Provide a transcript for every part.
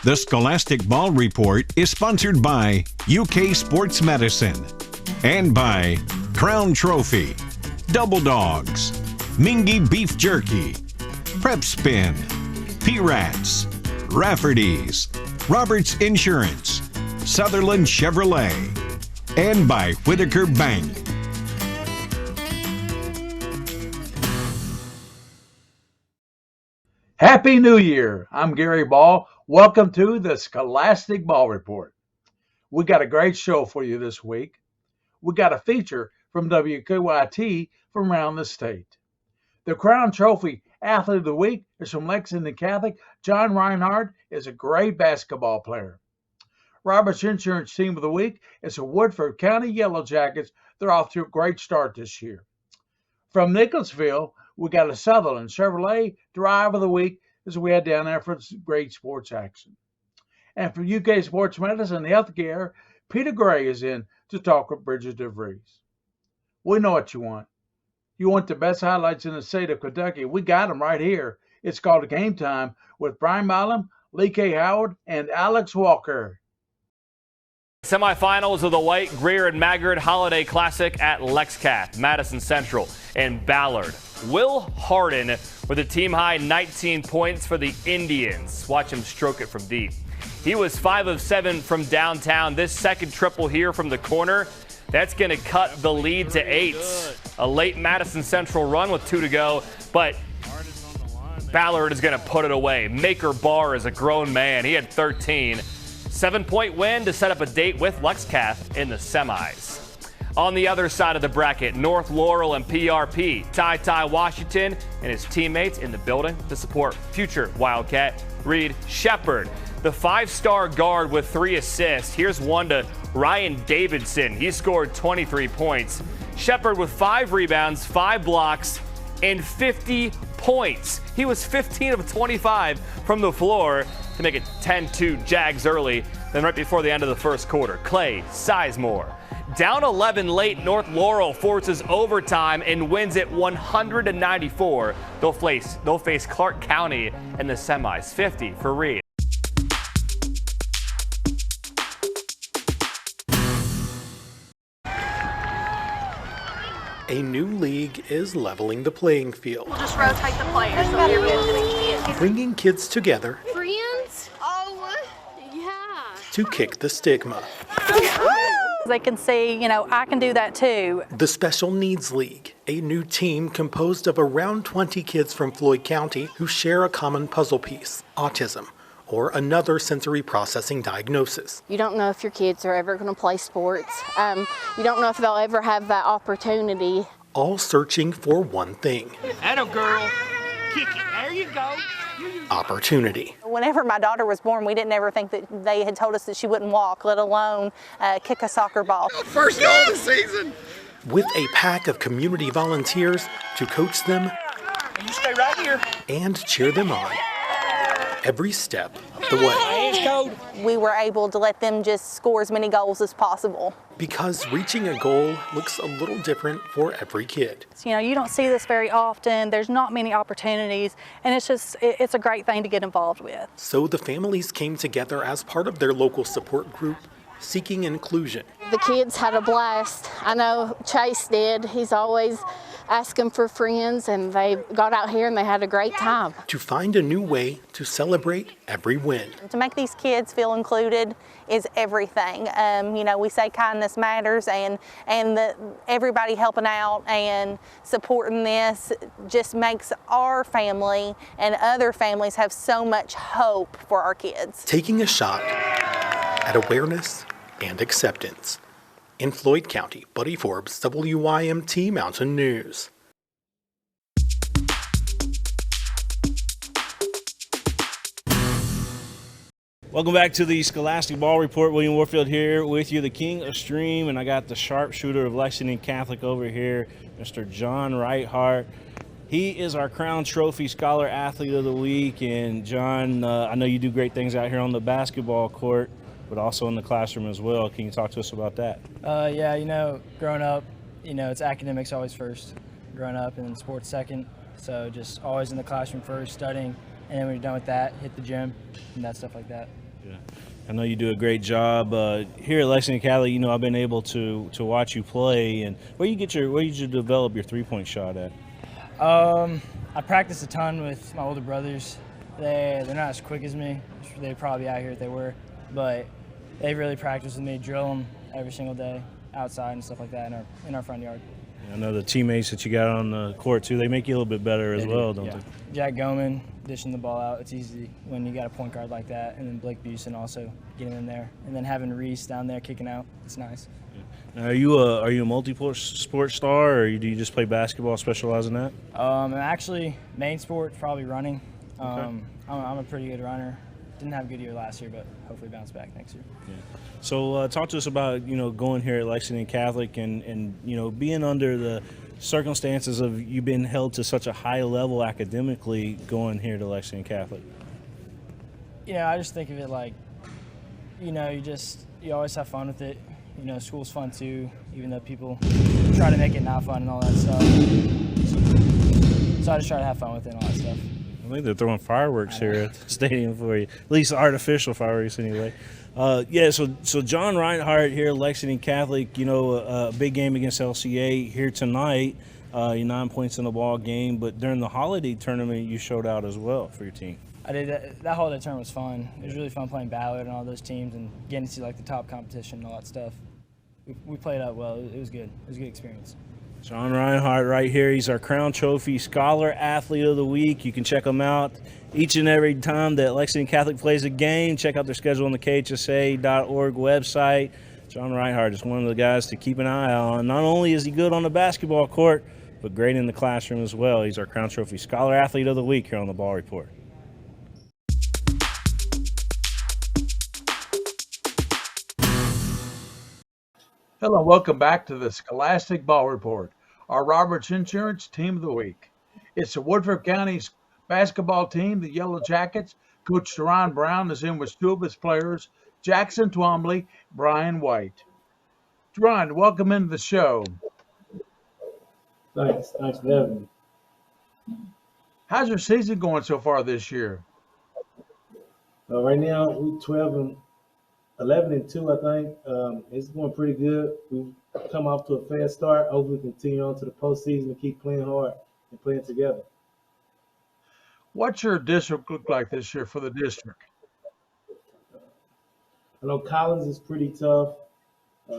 The Scholastic Ball Report is sponsored by UK Sports Medicine and by Crown Trophy, Double Dogs, Mingy Beef Jerky, Prep Spin, P-Rats, Rafferty's, Roberts Insurance, Sutherland Chevrolet, and by Whitaker Bank. Happy New Year! I'm Gary Ball. Welcome to the Scholastic Ball Report. We got a great show for you this week. We got a feature from WKYT from around the state. The Crown Trophy Athlete of the Week is from Lexington Catholic. John Reinhardt is a great basketball player. Roberts Insurance Team of the Week is the Woodford County Yellow Jackets. They're off to a great start this year. From Nicholasville, we got a Sutherland Chevrolet Drive of the Week as we head down there for great sports action. And from UK Sports Medicine and Healthcare, Peter Gray is in to talk with Bridget DeVries. We know what you want. You want the best highlights in the state of Kentucky. We got them right here. It's called Game Time with Brian Milam, Lee K. Howard, and Alex Walker. Semifinals of the White, Greer, and Maggard Holiday Classic at LexCath, Madison Central, and Ballard. Will Harden with a team-high 19 points for the Indians. Watch him stroke it from deep. He was 5 of 7 from downtown. This second triple here from the corner, that's going to cut the lead to 8. A late Madison Central run with 2 to go, but Ballard is going to put it away. Maker Barr is a grown man. He had 13. 7-point win to set up a date with LexCath in the semis. On the other side of the bracket, North Laurel and PRP. Ty Washington and his teammates in the building to support future Wildcat Reed Shepard. The 5-star guard with 3 assists. Here's one to Ryan Davidson. He scored 23 points. Shepard with 5 rebounds, 5 blocks, and 50 points. He was 15 of 25 from the floor to make it 10-2 Jags early. Then right before the end of the first quarter, Clay Sizemore. Down 11 late, North Laurel forces overtime and wins it 100-94. They'll face Clark County in the semis. 50 for Reed. A new league is leveling the playing field. We'll just rotate the players so everyone's going to kids. Bringing kids together. Friends? Oh, yeah. To kick the stigma. They can see, I can do that too. The Special Needs League, a new team composed of around 20 kids from Floyd County who share a common puzzle piece, autism, or another sensory processing diagnosis. You don't know if your kids are ever going to play sports. You don't know if they'll ever have that opportunity. All searching for one thing. Atta girl. Kick it. There you go. Opportunity. Whenever my daughter was born, we didn't ever think that they had told us that she wouldn't walk, let alone kick a soccer ball. First goal of the season. With a pack of community volunteers to coach them And you stay right here. and cheer them on every step of the way. Hands cold. We were able to let them just score as many goals as possible. Because reaching a goal looks a little different for every kid. You don't see this very often. There's not many opportunities, and it's a great thing to get involved with. So the families came together as part of their local support group, seeking inclusion. The kids had a blast. I know Chase did. He's always asking for friends, and they got out here and they had a great time. To find a new way to celebrate every win. To make these kids feel included is everything. We say kindness matters, and everybody helping out and supporting this just makes our family and other families have so much hope for our kids. Taking a shot at awareness and acceptance. In Floyd County, Buddy Forbes, WYMT Mountain News. Welcome back to the Scholastic Ball Report. William Warfield here with you, the king of stream, and I got the sharpshooter of Lexington Catholic over here, Mr. John Reinhardt. He is our Crown Trophy Scholar Athlete of the Week, and John, I know you do great things out here on the basketball court, but also in the classroom as well. Can you talk to us about that? Yeah, growing up, it's academics always first, growing up, and sports second. So just always in the classroom first, studying, and then when you're done with that, hit the gym and that stuff like that. Yeah. I know you do a great job here at Lexington Catholic. You know, I've been able to watch you play, and where did you develop your 3-point shot at? I practice a ton with my older brothers. They're not as quick as me. They'd probably be out here if they were, but they really practice with me, drill them every single day outside and stuff like that in our front yard. I know the teammates that you got on the court too. They make you a little bit better as well, don't they? Jack Goman dishing the ball out. It's easy when you got a point guard like that, and then Blake Busen also getting in there, and then having Reese down there kicking out. It's nice. Now, are you a multi-sport star, or do you just play basketball, specialize in that? I'm actually main sport probably running. Okay. I'm a pretty good runner. Didn't have a good year last year, but hopefully bounce back next year. Yeah. So talk to us about going here at Lexington Catholic and being under the circumstances of you being held to such a high level academically going here to Lexington Catholic. I just think of it like, you always have fun with it. School's fun too, even though people try to make it not fun and all that stuff. So I just try to have fun with it and all that stuff. I think they're throwing fireworks here at the stadium for you, at least artificial fireworks anyway. So John Reinhardt here at Lexington Catholic, a big game against LCA here tonight, 9 points in the ball game, but during the holiday tournament you showed out as well for your team. I did. That holiday tournament was fun. It was really fun playing Ballard and all those teams and getting to see the top competition and all that stuff. We played out well. It was good. It was a good experience. John Reinhardt right here. He's our Crown Trophy Scholar Athlete of the Week. You can check him out each and every time that Lexington Catholic plays a game. Check out their schedule on the khsa.org website. John Reinhardt is one of the guys to keep an eye on. Not only is he good on the basketball court, but great in the classroom as well. He's our Crown Trophy Scholar Athlete of the Week here on the Ball Report. Hello, welcome back to the Scholastic Ball Report, our Roberts Insurance Team of the Week. It's the Woodford County basketball team, the Yellow Jackets. Coach Deron Brown is in with two of his players, Jackson Twombly, Brian White. Deron, welcome into the show. Thanks for having me. How's your season going so far this year? Right now, we're 11-2, I think. It's going pretty good. We've come off to a fast start. Hopefully, continue on to the postseason and keep playing hard and playing together. What's your district look like this year for the district? I know Collins is pretty tough.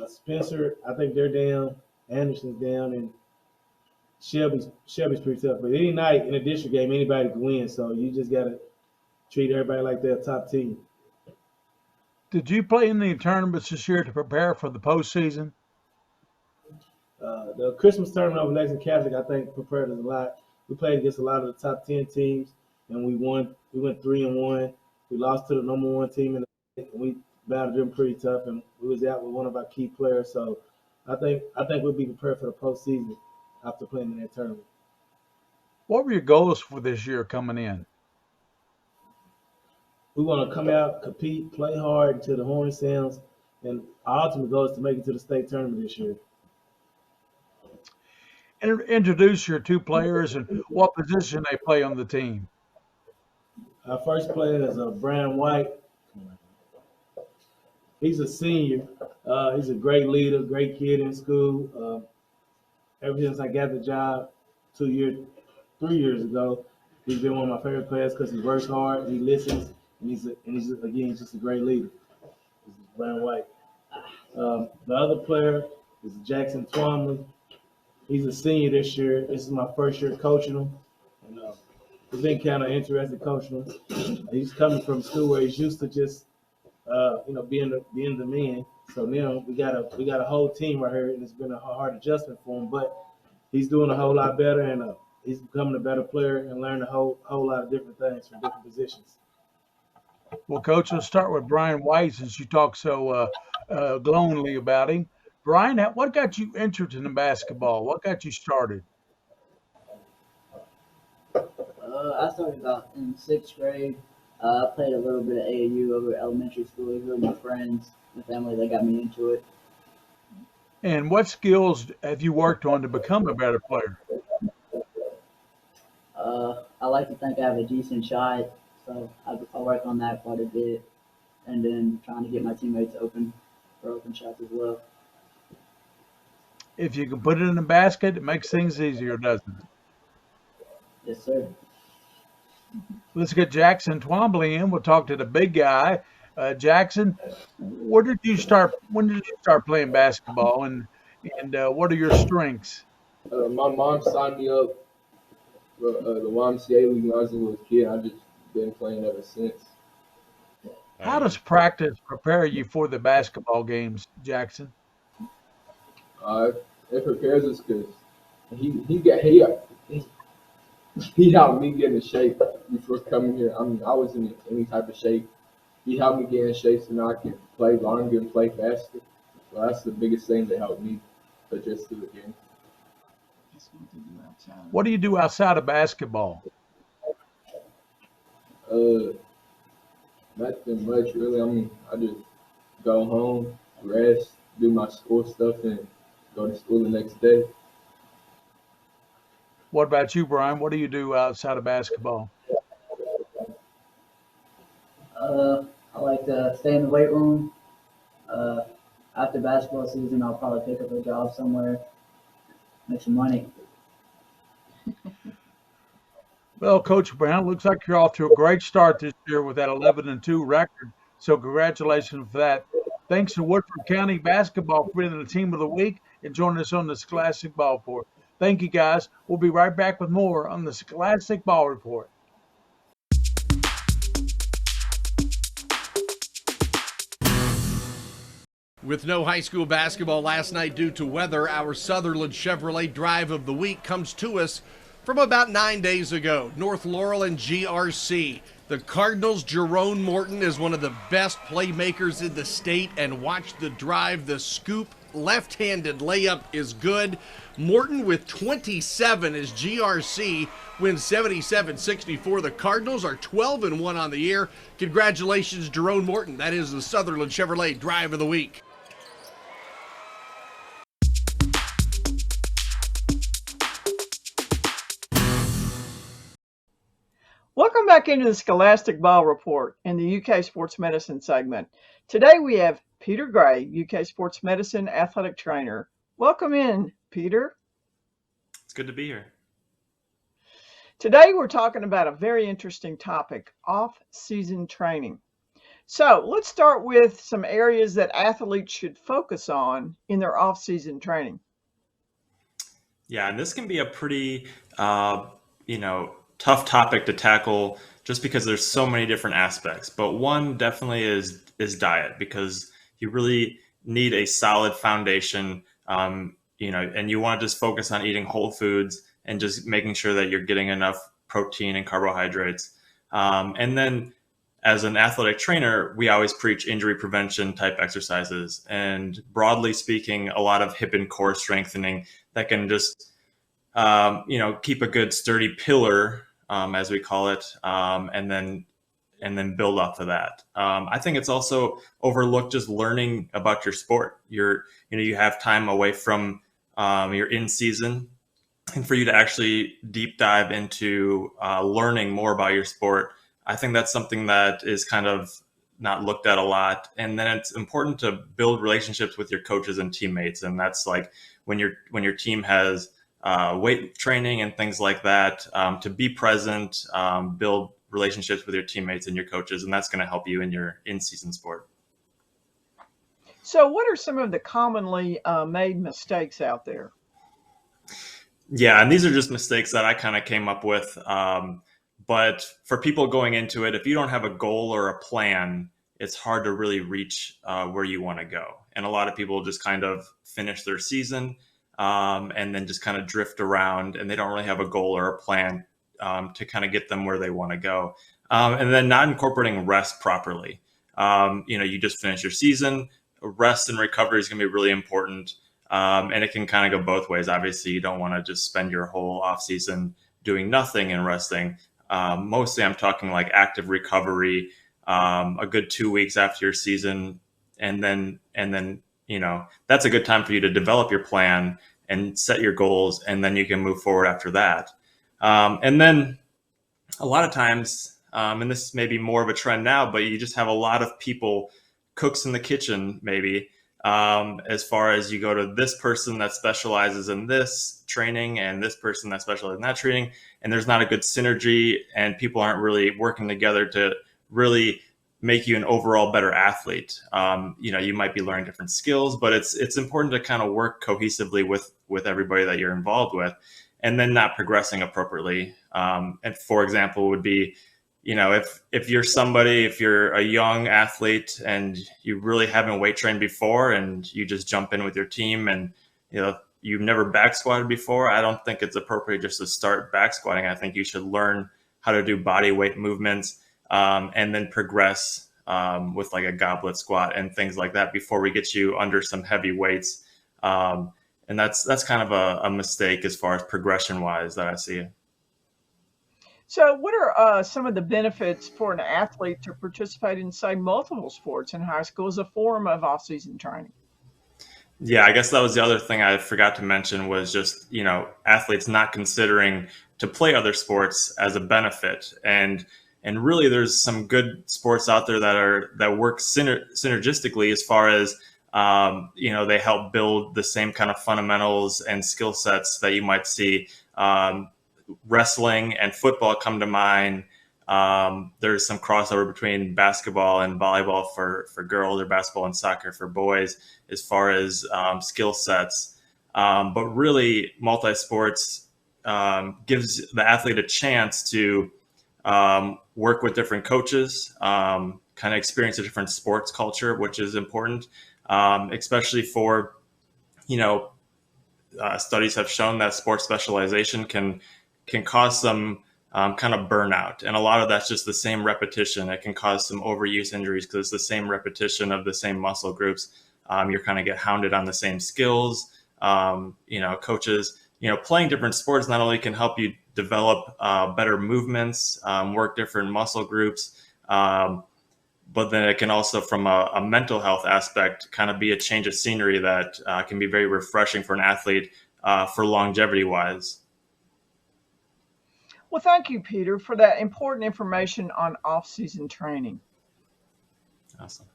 Spencer, I think they're down. Anderson's down, and Shelby's pretty tough. But any night in a district game, anybody can win. So you just got to treat everybody like they're a top team. Did you play in the tournaments this year to prepare for the postseason? The Christmas tournament over Lexington Catholic, I think, prepared us a lot. We played against a lot of the top 10 teams, and we won. We went 3-1. We lost to the number one team, and we battled them pretty tough, and we was out with one of our key players. So I think we'll be prepared for the postseason after playing in that tournament. What were your goals for this year coming in? We want to come out, compete, play hard until the horn sounds, and our ultimate goal is to make it to the state tournament this year. And introduce your two players and what position they play on the team. Our first player is Brian White. He's a senior. He's a great leader, great kid in school. Ever since I got the job 3 years ago, he's been one of my favorite players because he works hard, he listens. And he's just a great leader. This is Brian White. The other player is Jackson Twombly. He's a senior this year. This is my first year coaching him. And it's been kind of interesting coaching him. He's coming from school where he's used to just being the man. So now we got a whole team right here, and it's been a hard adjustment for him. But he's doing a whole lot better, and he's becoming a better player and learning a whole lot of different things from different positions. Well, Coach, let's start with Brian White since you talk so glowingly about him. Brian, what got you interested in basketball? What got you started? I started about in 6th grade. I played a little bit of AAU over at elementary school. It was really my friends, my family that got me into it. And what skills have you worked on to become a better player? I like to think I have a decent shot. So I work on that quite a bit. and then trying to get my teammates open for open shots as well. If you can put it in the basket, it makes things easier, doesn't it? Yes, sir. Let's get Jackson Twombly in. We'll talk to the big guy. Jackson, where did you start? When did you start playing basketball, and what are your strengths? My mom signed me up for the YMCA league when I was a little kid. I've just been playing ever since. How does practice prepare you for the basketball games, Jackson? It prepares us because he helped me get in shape before coming here. I mean, I wasn't in any type of shape. He helped me get in shape so now I can play longer and play faster. So that's the biggest thing that helped me adjust to the game. What do you do outside of basketball? Nothing much really. I mean, I just go home, rest, do my school stuff, and go to school the next day. What about you, Brian? What do you do outside of basketball? I like to stay in the weight room. After basketball season, I'll probably pick up a job somewhere, make some money. Well, Coach Brown, looks like you're off to a great start this year with that 11-2 record. So congratulations for that. Thanks to Woodford County Basketball for being the team of the week and joining us on the Scholastic Ball Report. Thank you, guys. We'll be right back with more on the Scholastic Ball Report. With no high school basketball last night due to weather, our Sutherland Chevrolet Drive of the Week comes to us from about 9 days ago. North Laurel and GRC. The Cardinals' Jerome Morton is one of the best playmakers in the state, and watch the drive. The scoop left-handed layup is good. Morton with 27 as GRC wins 77-64. The Cardinals are 12-1 on the year. Congratulations, Jerome Morton. That is the Sutherland Chevrolet Drive of the Week. Welcome back into the Scholastic Ball Report in the UK Sports Medicine segment. Today we have Peter Gray, UK Sports Medicine Athletic Trainer. Welcome in, Peter. It's good to be here. Today we're talking about a very interesting topic, off-season training. So let's start with some areas that athletes should focus on in their off-season training. Yeah, and this can be a pretty, tough topic to tackle just because there's so many different aspects. But one definitely is diet, because you really need a solid foundation, and you want to just focus on eating whole foods and just making sure that you're getting enough protein and carbohydrates. And then as an athletic trainer, we always preach injury prevention type exercises. And broadly speaking, a lot of hip and core strengthening that can just, keep a good sturdy pillar, as we call it, and then build off of that. I think it's also overlooked just learning about your sport. You have time away from your in season, and for you to actually deep dive into learning more about your sport. I think that's something that is kind of not looked at a lot. And then it's important to build relationships with your coaches and teammates. And that's like when your team has weight training and things like that, to be present, build relationships with your teammates and your coaches, and that's going to help you in your in-season sport. So what are some of the commonly made mistakes out there? Yeah, and these are just mistakes that I kind of came up with. But for people going into it, if you don't have a goal or a plan, it's hard to really reach where you want to go. And a lot of people just kind of finish their season and then just kind of drift around, and they don't really have a goal or a plan to kind of get them where they want to go. And then not incorporating rest properly. You just finish your season. Rest and recovery is going to be really important. And it can kind of go both ways. Obviously, you don't want to just spend your whole off season doing nothing and resting. Mostly I'm talking like active recovery, a good 2 weeks after your season. And then, that's a good time for you to develop your plan and set your goals. And then you can move forward after that. And then a lot of times, and this may be more of a trend now, but you just have a lot of people, cooks in the kitchen, maybe, as far as you go to this person that specializes in this training and this person that specializes in that training, and there's not a good synergy, and people aren't really working together to really make you an overall better athlete. You might be learning different skills, but it's important to kind of work cohesively with everybody that you're involved with, and then not progressing appropriately. And for example, would be, if you're a young athlete and you really haven't weight trained before and you just jump in with your team and, you've never back squatted before, I don't think it's appropriate just to start back squatting. I think you should learn how to do body weight movements, and then progress with like a goblet squat and things like that before we get you under some heavy weights. And that's kind of a mistake as far as progression wise that I see. So what are some of the benefits for an athlete to participate in, say, multiple sports in high school as a form of off-season training? Yeah, I guess that was the other thing I forgot to mention was just, athletes not considering to play other sports as a benefit. And really there's some good sports out there that work synergistically as far as, they help build the same kind of fundamentals and skill sets that you might see. Wrestling and football come to mind. There's some crossover between basketball and volleyball for girls, or basketball and soccer for boys as far as skill sets. But really, multi-sports gives the athlete a chance to work with different coaches, kind of experience a different sports culture, which is important, especially for, studies have shown that sports specialization can cause some kind of burnout. And a lot of that's just the same repetition. It can cause some overuse injuries because it's the same repetition of the same muscle groups. You're kind of get hounded on the same skills. Coaches, playing different sports not only can help you develop better movements, work different muscle groups, but then it can also, from a mental health aspect, kind of be a change of scenery that can be very refreshing for an athlete for longevity wise. Well, thank you, Peter, for that important information on off-season training. Awesome.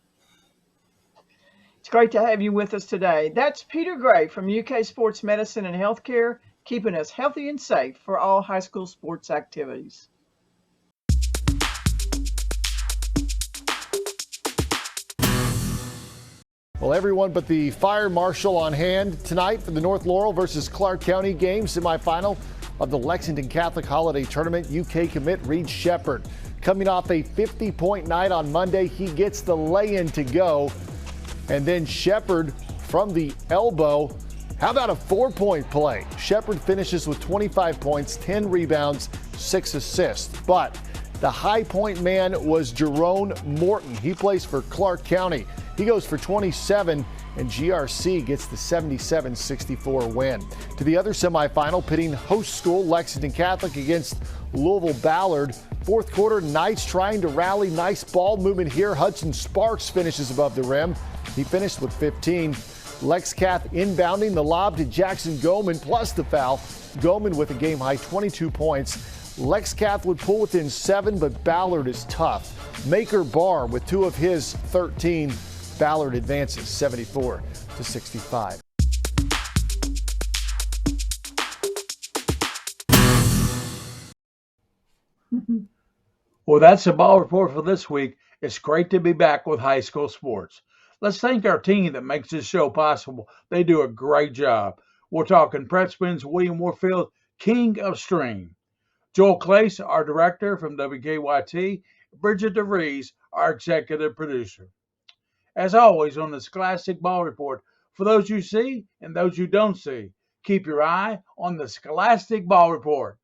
It's great to have you with us today. That's Peter Gray from UK Sports Medicine and Healthcare, keeping us healthy and safe for all high school sports activities. Well, everyone but the fire marshal on hand tonight for the North Laurel versus Clark County game semifinal of the Lexington Catholic Holiday Tournament. UK commit Reed Shepard coming off a 50-point night on Monday. He gets the lay-in to go. And then Shepard from the elbow. How about a 4-point play? Shepard finishes with 25 points, 10 rebounds, 6 assists. But the high point man was Jerome Morton. He plays for Clark County. He goes for 27, and GRC gets the 77-64 win. To the other semifinal, pitting host school Lexington Catholic against Louisville Ballard. Fourth quarter, Knights trying to rally. Nice ball movement here. Hudson Sparks finishes above the rim. He finished with 15. Lex Cath inbounding the lob to Jackson Goman plus the foul. Goman with a game-high 22 points. Lex Cath would pull within 7, but Ballard is tough. Maker Barr with 2 of his 13. Ballard advances 74-65. Well, that's the ball report for this week. It's great to be back with high school sports. Let's thank our team that makes this show possible. They do a great job. We're talking Prep Spins, William Warfield, King of Stream. Joel Clace, our director from WKYT. Bridget DeVries, our executive producer. As always on the Scholastic Ball Report, for those you see and those you don't see, keep your eye on the Scholastic Ball Report.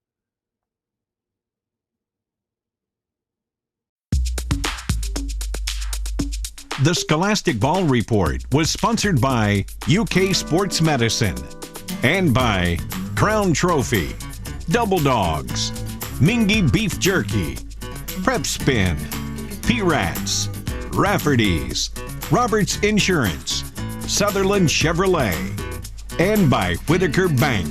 The Scholastic Ball Report was sponsored by UK Sports Medicine and by Crown Trophy, Double Dogs, Mingy Beef Jerky, Prep Spin, P-Rats, Rafferty's, Roberts Insurance, Sutherland Chevrolet, and by Whitaker Bank.